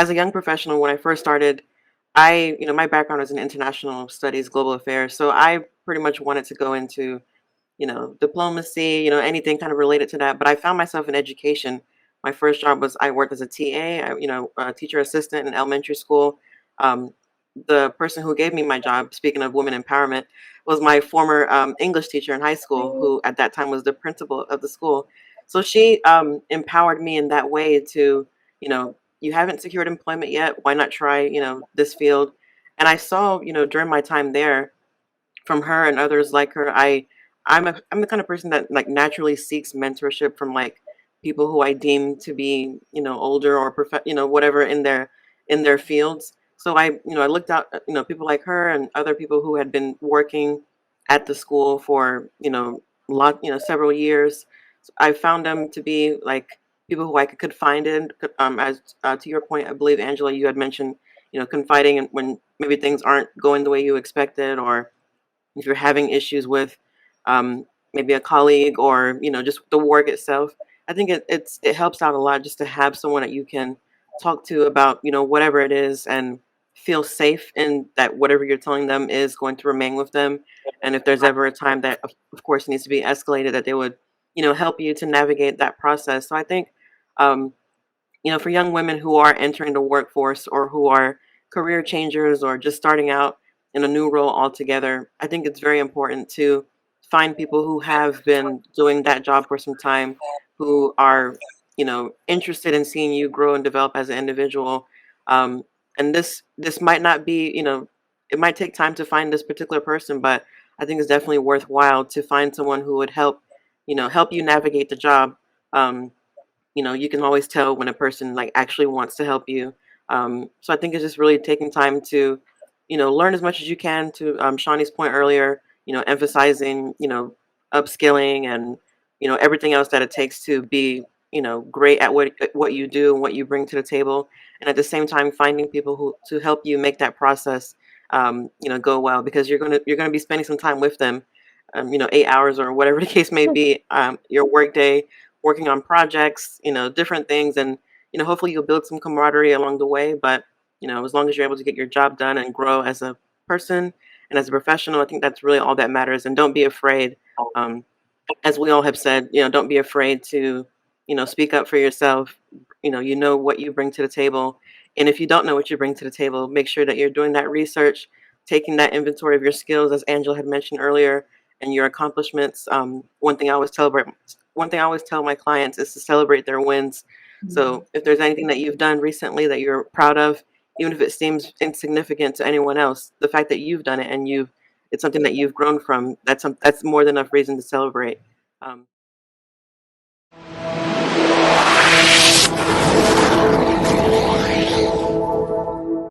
as a young professional, when I first started, my background is in international studies, global affairs. So I pretty much wanted to go into, diplomacy, anything kind of related to that. But I found myself in education. My first job was I worked as a TA, a teacher assistant in elementary school. Um, the person who gave me my job, speaking of women empowerment, was my former English teacher in high school, who at that time was the principal of the school. So she empowered me in that way to, you haven't secured employment yet. Why not try, this field? And I saw, during my time there, from her and others like her, I'm the kind of person that like naturally seeks mentorship from like people who I deem to be, older or whatever in their fields. So I looked out, people like her and other people who had been working at the school for, several years. So I found them to be like people who I could confide in. As to your point, I believe Angela, you had mentioned, confiding in when maybe things aren't going the way you expected, or if you're having issues with maybe a colleague or just the work itself. I think it helps out a lot just to have someone that you can talk to about whatever it is, and feel safe in that whatever you're telling them is going to remain with them. And if there's ever a time that of course needs to be escalated, that they would help you to navigate that process. So I think um, for young women who are entering the workforce, or who are career changers, or just starting out in a new role altogether, I think it's very important to find people who have been doing that job for some time, who are, interested in seeing you grow and develop as an individual. Um, and this might not be, it might take time to find this particular person, but I think it's definitely worthwhile to find someone who would help you navigate the job. Um, you can always tell when a person like actually wants to help you. So I think it's just really taking time to, learn as much as you can. To Shawnee's point earlier, emphasizing, upskilling and everything else that it takes to be, great at what you do and what you bring to the table, and at the same time finding people who to help you make that process, go well, because you're gonna be spending some time with them, 8 hours or whatever the case may be, your work day, working on projects, different things. And, hopefully you'll build some camaraderie along the way. But, as long as you're able to get your job done and grow as a person and as a professional, I think that's really all that matters. And don't be afraid, um, as we all have said, don't be afraid to, speak up for yourself. You know what you bring to the table. And if you don't know what you bring to the table, make sure that you're doing that research, taking that inventory of your skills, as Angela had mentioned earlier, and your accomplishments. One thing I always tell my clients is to celebrate their wins. So if there's anything that you've done recently that you're proud of, even if it seems insignificant to anyone else, the fact that you've done it and it's something that you've grown from, that's more than enough reason to celebrate.